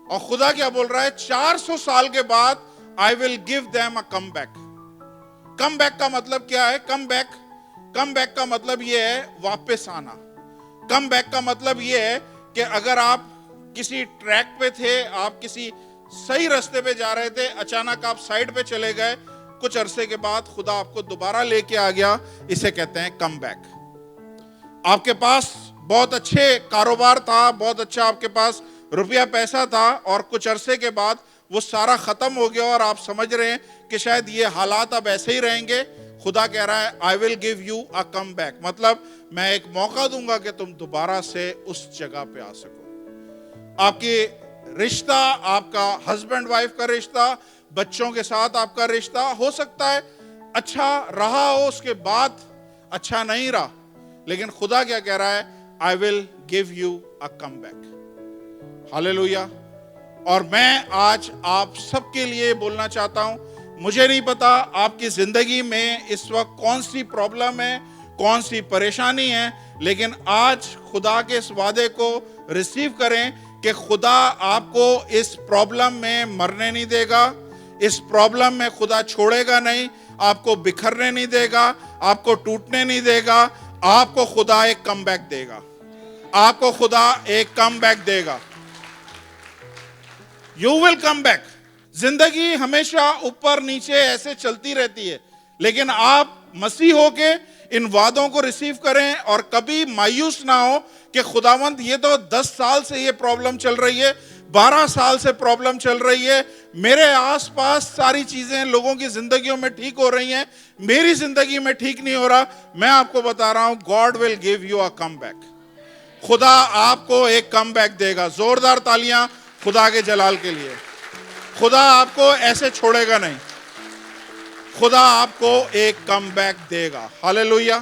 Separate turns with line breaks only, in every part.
اور خدا کیا بول رہا ہے؟ 400 سال کے بعد I will give them a comeback. Come back کا مطلب کیا ہے؟ کم بیک کا مطلب یہ ہے واپس آنا. کم بیک کا مطلب یہ ہے کہ اگر آپ کسی ٹریک پہ تھے, آپ کسی صحیح رستے پہ جا رہے تھے, اچانک آپ سائیڈ پہ چلے گئے, کچھ عرصے کے بعد خدا آپ کو دوبارہ لے کے آ گیا, اسے کہتے ہیں کم بیک. آپ کے پاس بہت اچھے کاروبار تھا, بہت اچھا آپ کے پاس روپیہ پیسہ تھا, اور کچھ عرصے کے بعد وہ سارا ختم ہو گیا اور آپ سمجھ رہے ہیں کہ شاید یہ حالات اب ایسے ہی رہیں گے. خدا کہہ رہا ہے I will give you a comeback, مطلب میں ایک موقع دوں گا کہ تم دوبارہ سے اس جگہ پہ آ سکو. آپ کی رشتہ, آپ کا ہسبینڈ وائف کا رشتہ, بچوں کے ساتھ آپ کا رشتہ ہو سکتا ہے اچھا رہا ہو, اس کے بعد اچھا نہیں رہا, لیکن خدا کیا کہہ رہا ہے؟ I will give you a comeback. Hallelujah. اور میں آج آپ سب کے لیے بولنا چاہتا ہوں, مجھے نہیں پتا آپ کی زندگی میں اس وقت کون سی پرابلم ہے, کون سی پریشانی ہے, لیکن آج خدا کے اس وعدے کو ریسیو کریں کہ خدا آپ کو اس پرابلم میں مرنے نہیں دے گا, اس پرابلم میں خدا چھوڑے گا نہیں, آپ کو بکھرنے نہیں دے گا, آپ کو ٹوٹنے نہیں دے گا, آپ کو خدا ایک کم بیک دے گا, آپ کو خدا ایک کم بیک دے گا. You will come back. زندگی ہمیشہ اوپر نیچے ایسے چلتی رہتی ہے, لیکن آپ مسیح ہو کے ان وعدوں کو ریسیو کریں اور کبھی مایوس نہ ہو کہ خداوند یہ تو 10 سال سے یہ پرابلم چل رہی ہے, 12 سال سے پرابلم چل رہی ہے, میرے آس پاس ساری چیزیں لوگوں کی زندگیوں میں ٹھیک ہو رہی ہیں, میری زندگی میں ٹھیک نہیں ہو رہا. میں آپ کو بتا رہا ہوں, God will give you a comeback. خدا آپ کو ایک کم بیک دے گا. زوردار تالیاں خدا کے جلال کے لیے. خدا آپ کو ایسے چھوڑے گا نہیں, خدا آپ کو ایک کم بیک دے گا. ہاللویا.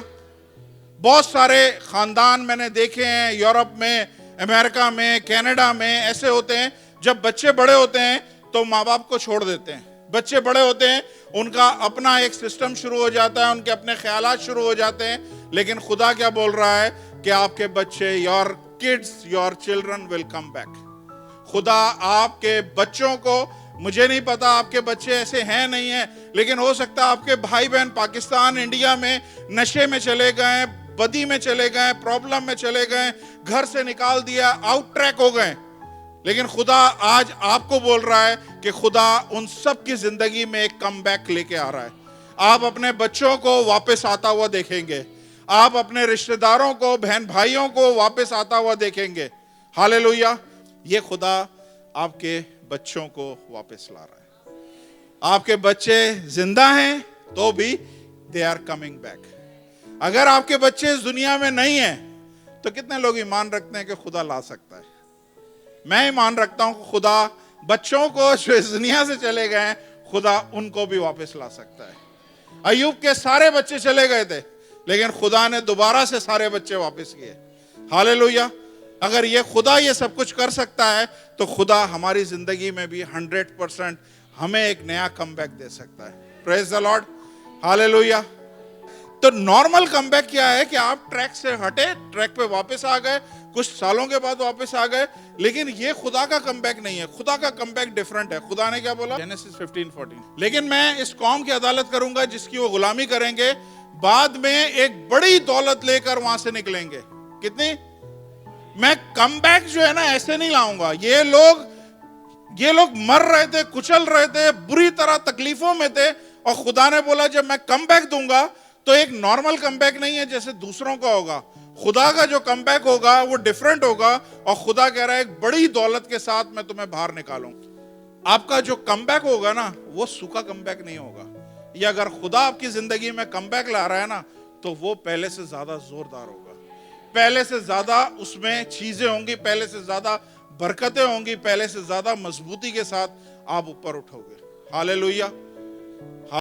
بہت سارے خاندان میں نے دیکھے ہیں, یورپ میں, امریکہ میں, کینیڈا میں, ایسے ہوتے ہیں جب بچے بڑے ہوتے ہیں تو ماں باپ کو چھوڑ دیتے ہیں. بچے بڑے ہوتے ہیں, ان کا اپنا ایک سسٹم شروع ہو جاتا ہے, ان کے اپنے خیالات شروع ہو جاتے ہیں, لیکن خدا کیا بول رہا ہے کہ آپ کے بچے, your kids, your children will come back. خدا آپ کے بچوں کو, مجھے نہیں پتا آپ کے بچے ایسے ہیں نہیں ہیں, لیکن ہو سکتا ہے آپ کے بھائی بہن پاکستان, انڈیا میں نشے میں چلے گئے, بدی میں چلے گئے, پرابلم میں چلے گئے, گھر سے نکال دیا, آؤٹ ٹریک ہو گئے, لیکن خدا آج آپ کو بول رہا ہے کہ خدا ان سب کی زندگی میں ایک کم بیک لے کے آ رہا ہے. آپ اپنے بچوں کو واپس آتا ہوا دیکھیں گے, آپ اپنے رشتہ داروں کو, بہن بھائیوں کو واپس آتا ہوا دیکھیں گے. ہاللویا. یہ خدا آپ کے بچوں کو واپس لا رہا ہے. آپ کے بچے زندہ ہیں تو بھی they are coming back. اگر آپ کے بچے اس دنیا میں نہیں ہیں تو کتنے لوگ ایمان رکھتے ہیں کہ خدا لا سکتا ہے؟ میں ایمان رکھتا ہوں کہ خدا بچوں کو جو اس دنیا سے چلے گئے ہیں, خدا ان کو بھی واپس لا سکتا ہے. ایوب کے سارے بچے چلے گئے تھے, لیکن خدا نے دوبارہ سے سارے بچے واپس کیے. ہاللویا. اگر یہ خدا یہ سب کچھ کر سکتا ہے تو خدا ہماری زندگی میں بھی 100% ہمیں ایک نیا کم بیک دے سکتا ہے. پریز دی لارڈ. ہاللویا. تو نارمل کم بیک کیا ہے کہ آپ ٹریک سے ہٹے, ٹریک پہ واپس آ گئے, کچھ سالوں کے بعد واپس آ گئے, لیکن یہ خدا کا کم بیک نہیں ہے. خدا کا کم بیک ڈیفرنٹ ہے. خدا نے کیا بولا؟ جینیسس 15:14, لیکن میں اس قوم کی عدالت کروں گا جس کی وہ غلامی کریں گے, بعد میں ایک بڑی دولت لے کر وہاں سے نکلیں گے. کتنی؟ میں کم بیک جو ہے نا ایسے نہیں لاؤں گا. یہ لوگ مر رہے تھے, کچل رہے تھے, بری طرح تکلیفوں میں تھے, اور خدا نے بولا جب میں کم بیک دوں گا تو ایک نارمل کم بیک نہیں ہے جیسے دوسروں کا ہوگا. خدا کا جو کم بیک ہوگا وہ ڈیفرنٹ ہوگا, اور خدا کہہ رہا ہے ایک بڑی دولت کے ساتھ میں تمہیں باہر نکالوں. آپ کا جو کم بیک ہوگا نا وہ سوکھا کم بیک نہیں ہوگا. یا اگر خدا آپ کی زندگی میں کم بیک لا رہا ہے نا تو وہ پہلے سے زیادہ زوردار ہوگا, پہلے سے زیادہ اس میں چیزیں ہوں گی, پہلے سے زیادہ برکتیں ہوں گی, پہلے سے زیادہ مضبوطی کے ساتھ آپ اوپر اٹھو گے. ہاللویا.